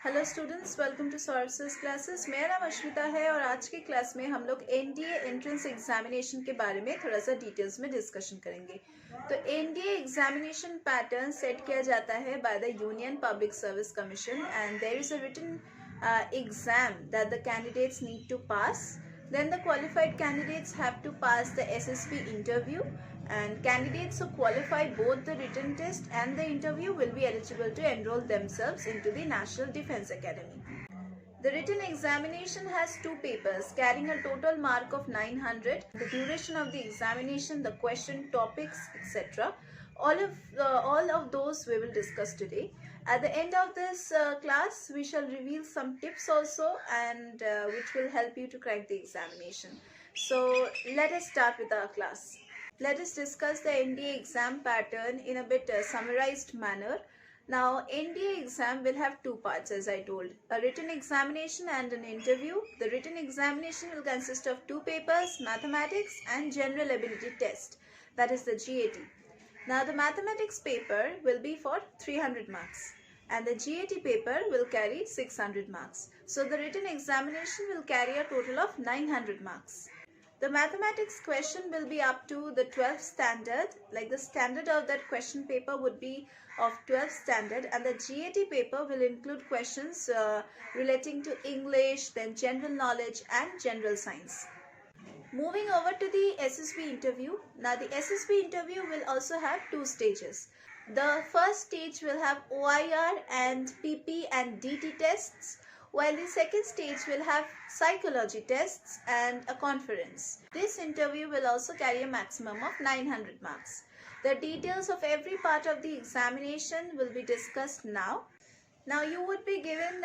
Hello students, welcome to sources classes. मेरा नाम अश्विता है और आज की क्लास में हम लोग एनडीए एंट्रेंस एग्जामिनेशन के बारे में थोड़ा सा डिटेल्स में डिस्कशन करेंगे। तो एनडीए एग्जामिनेशन पैटर्न सेट किया जाता है by the union public service commission and there is a written exam that the candidates need to pass. Then the qualified candidates have to pass the SSB interview, and candidates who qualify both the written test and the interview will be eligible to enroll themselves into the National Defence Academy. The written examination has two papers carrying a total mark of 900. The duration of the examination, the question topics, etc. All of those we will discuss today. At the end of this class, we shall reveal some tips also, and which will help you to crack the examination. So let us start with our class. Let us discuss the NDA exam pattern in a bit summarized manner. Now, NDA exam will have two parts, as I told, a written examination and an interview. The written examination will consist of two papers, mathematics and general ability test, that is the GAT. Now, the mathematics paper will be for 300 marks and the GAT paper will carry 600 marks. So, the written examination will carry a total of 900 marks. The mathematics question will be up to the 12th standard, like the standard of that question paper would be of 12th standard, and the GAT paper will include questions relating to English, then general knowledge and general science. Moving over to the SSB interview. Now the SSB interview will also have two stages. The first stage will have OIR and PP and DT tests, while the second stage will have psychology tests and a conference. This interview will also carry a maximum of 900 marks. The details of every part of the examination will be discussed now. Now you would be given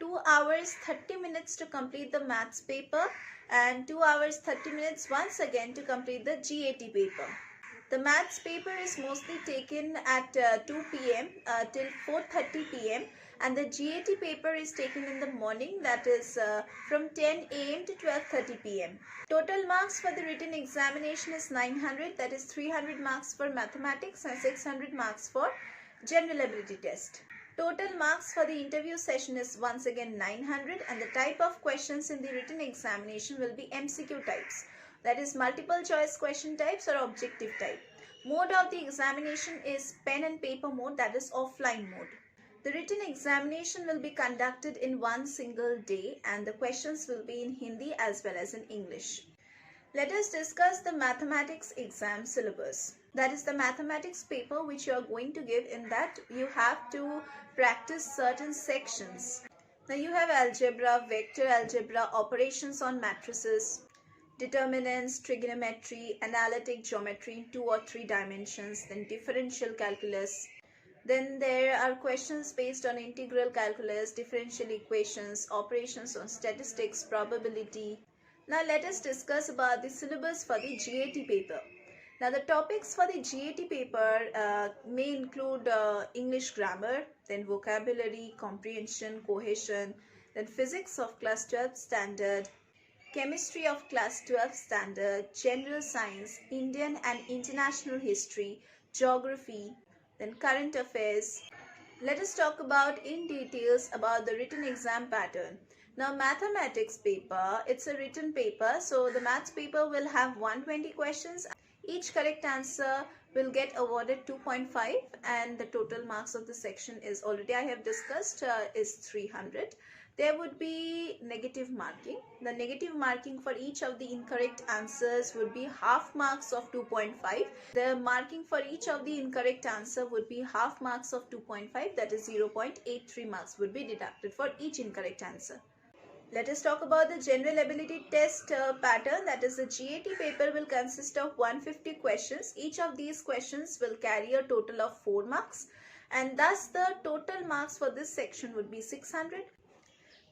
2 hours 30 minutes to complete the maths paper and 2 hours 30 minutes once again to complete the GAT paper. The maths paper is mostly taken at 2 p.m. Till 4:30 p.m. and the GAT paper is taken in the morning, that is from 10 a.m. to 12:30 p.m. Total marks for the written examination is 900, that is 300 marks for mathematics and 600 marks for general ability test. Total marks for the interview session is once again 900, and the type of questions in the written examination will be MCQ types, that is multiple choice question types or objective type. Mode of the examination is pen and paper mode, that is offline mode. The written examination will be conducted in one single day and the questions will be in Hindi as well as in English. Let us discuss the mathematics exam syllabus. That is the mathematics paper which you are going to give. In that you have to practice certain sections. Now you have algebra, vector algebra, operations on matrices, determinants, trigonometry, analytic geometry in 2 or 3 dimensions, then differential calculus. Then there are questions based on integral calculus, differential equations, operations on statistics, probability. Now let us discuss about the syllabus for the GAT paper. Now the topics for the GAT paper may include English grammar, then vocabulary, comprehension, cohesion, then physics of class 12 standard, chemistry of class 12 standard, general science, Indian and international history, geography, then current affairs. Let us talk about in details about the written exam pattern. Now mathematics paper, it's a written paper, so the maths paper will have 120 questions. Each correct answer will get awarded 2.5 and the total marks of the section is already I have discussed is 300. There would be negative marking. The negative marking for each of the incorrect answers would be half marks of 2.5. The marking for each of the incorrect answer would be half marks of 2.5, that is 0.83 marks would be deducted for each incorrect answer. Let us talk about the general ability test pattern, that is the GAT paper will consist of 150 questions. Each of these questions will carry a total of 4 marks and thus the total marks for this section would be 600.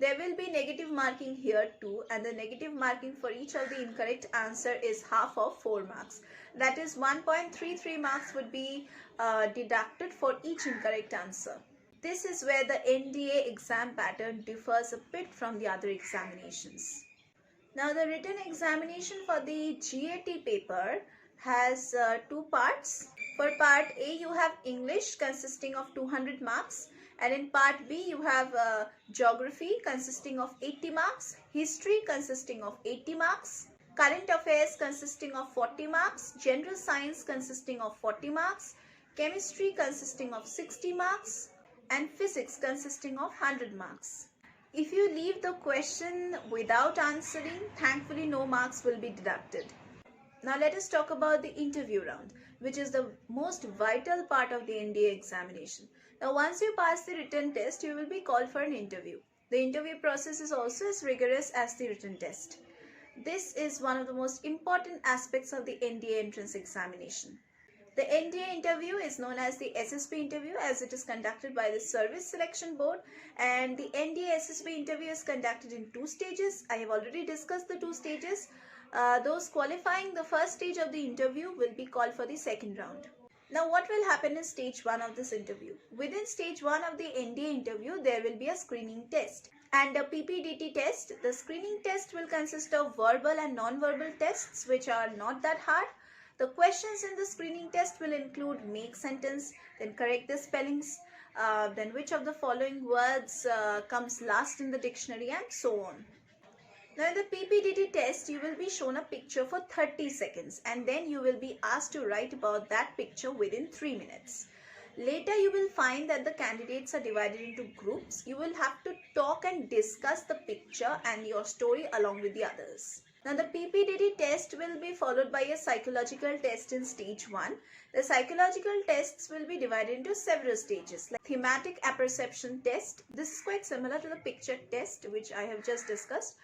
There will be negative marking here too, and the negative marking for each of the incorrect answer is half of 4 marks. That is 1.33 marks would be deducted for each incorrect answer. This is where the NDA exam pattern differs a bit from the other examinations. Now the written examination for the GAT paper has two parts. For part A you have English consisting of 200 marks And in part B, you have geography consisting of 80 marks, history consisting of 80 marks, current affairs consisting of 40 marks, general science consisting of 40 marks, chemistry consisting of 60 marks, and physics consisting of 100 marks. If you leave the question without answering, thankfully no marks will be deducted. Now let us talk about the interview round, which is the most vital part of the NDA examination. Now once you pass the written test, you will be called for an interview. The interview process is also as rigorous as the written test. This is one of the most important aspects of the NDA entrance examination. The NDA interview is known as the SSB interview, as it is conducted by the Service Selection Board, and the NDA SSB interview is conducted in 2 stages. I have already discussed the 2 stages. Those qualifying the first stage of the interview will be called for the second round. Now what will happen in stage 1 of this interview? Within stage 1 of the NDA interview, there will be a screening test and a PPDT test. The screening test will consist of verbal and non-verbal tests, which are not that hard. The questions in the screening test will include make sentence, then correct the spellings, then which of the following words comes last in the dictionary, and so on. Now in the PPDT test, you will be shown a picture for 30 seconds and then you will be asked to write about that picture within 3 minutes. Later you will find that the candidates are divided into groups. You will have to talk and discuss the picture and your story along with the others. Now the PPDT test will be followed by a psychological test in stage 1. The psychological tests will be divided into several stages, like thematic apperception test. This is quite similar to the picture test which I have just discussed,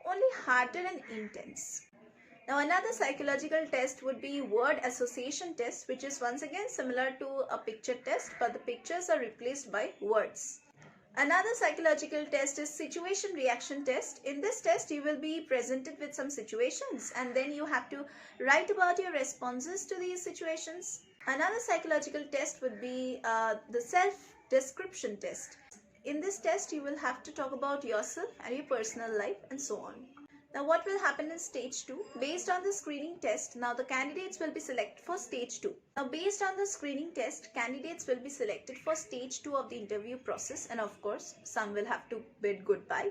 only harder and intense. Now another psychological test would be word association test, which is once again similar to a picture test, but the pictures are replaced by words. Another psychological test is situation reaction test. In this test, you will be presented with some situations and then you have to write about your responses to these situations. Another psychological test would be the self-description test. In this test, you will have to talk about yourself and your personal life and so on. Now what will happen in stage 2? Based on the screening test, now the candidates will be selected for stage 2. Now based on the screening test, candidates will be selected for stage 2 of the interview process, and of course some will have to bid goodbye.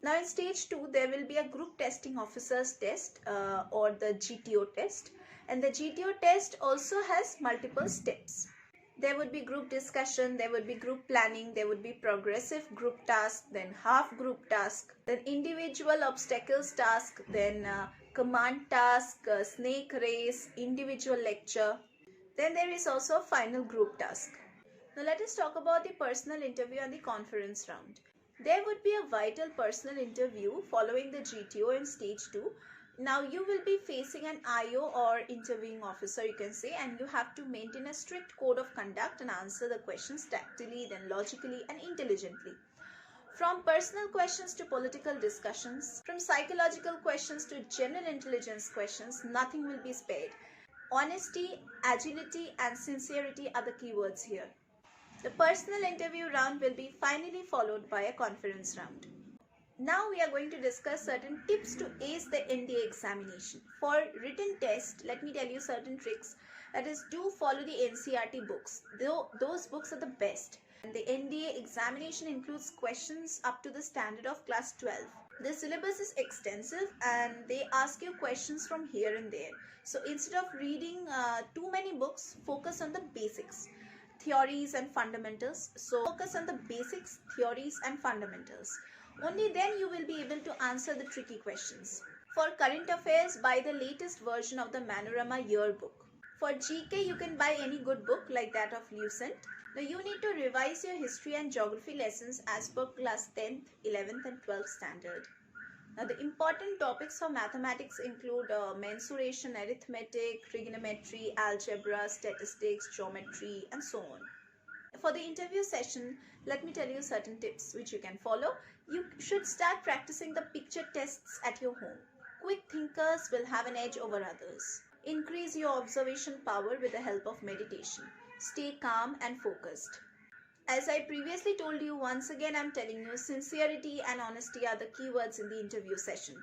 Now in stage 2, there will be a group testing officers test or the GTO test, and the GTO test also has multiple steps. There would be group discussion, there would be group planning, there would be progressive group task, then half group task, then individual obstacles task, then command task, snake race, individual lecture. Then there is also a final group task. Now let us talk about the personal interview and the conference round. There would be a vital personal interview following the GTO in stage 2. Now you will be facing an IO or interviewing officer, you can say, and you have to maintain a strict code of conduct and answer the questions tactily, then logically and intelligently. From personal questions to political discussions, from psychological questions to general intelligence questions, nothing will be spared. Honesty, agility and sincerity are the keywords here. The personal interview round will be finally followed by a conference round. Now we are going to discuss certain tips to ace the NDA examination. For written test, let me tell you certain tricks. That is, do follow the NCERT books. Those books are the best. And the NDA examination includes questions up to the standard of class 12. The syllabus is extensive and they ask you questions from here and there. So instead of reading too many books, focus on the basics, theories and fundamentals. So focus on the basics, theories and fundamentals. Only then you will be able to answer the tricky questions. For current affairs, buy the latest version of the Manorama yearbook. For GK, you can buy any good book like that of Lucent. Now you need to revise your history and geography lessons as per class 10th, 11th and 12th standard. Now the important topics for mathematics include mensuration, arithmetic, trigonometry, algebra, statistics, geometry and so on. For the interview session, let me tell you certain tips which you can follow. You should start practicing the picture tests at your home. Quick thinkers will have an edge over others. Increase your observation power with the help of meditation. Stay calm and focused. As I previously told you, once again I'm telling you, sincerity and honesty are the keywords in the interview session.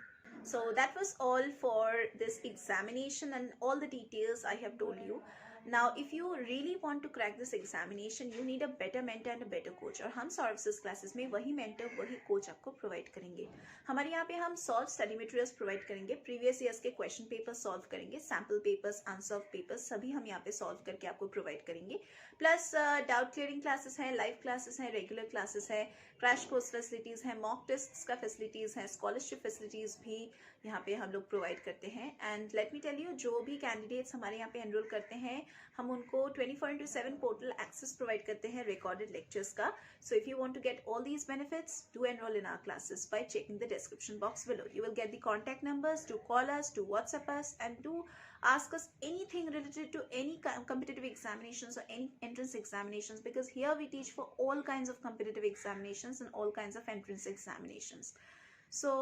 So that was all for this examination and all the details I have told you. Now, if you really want to crack this examination, you need a better mentor and a better coach. और हम services classes में वही mentor वही coach आपको provide करेंगे. हमारे यहाँ पे हम सॉल्व स्टडी मटेरियल्स प्रोवाइड करेंगे, प्रीवियस ईयर्स के क्वेश्चन पेपर सॉल्व करेंगे, सैम्पल पेपर्स, आंसर पेपर्स सभी हम यहाँ पे सॉल्व करके आपको प्रोवाइड करेंगे. प्लस डाउट क्लियरिंग क्लासेस हैं, लाइव क्लासेस हैं, रेगुलर क्लासेस है, क्रैश कोर्स फैसिलिटीज हैं, मॉक टेस्ट का फैसिलिटीज हैं, स्कॉलरशिप फैसिलिटीज भी यहाँ पे हम लोग प्रोवाइड करते हैं. And let me tell you, जो भी कैंडिडेट्स हमारे यहाँ पे एनरोल करते हैं, हम उनको 24/7 पोर्टल एक्सेस प्रोवाइड करते हैं रिकॉर्डेड लेक्चर्स का. So if you want to get all these benefits, do enroll in our classes by checking the description box below. You will get the contact numbers to call us, to WhatsApp us, and to ask us anything related to any competitive examinations or any entrance examinations, because here we teach for all kinds of competitive examinations and all kinds of entrance examinations. So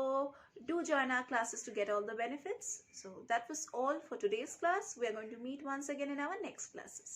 do join our classes to get all the benefits. So that was all for today's class. We are going to meet once again in our next classes.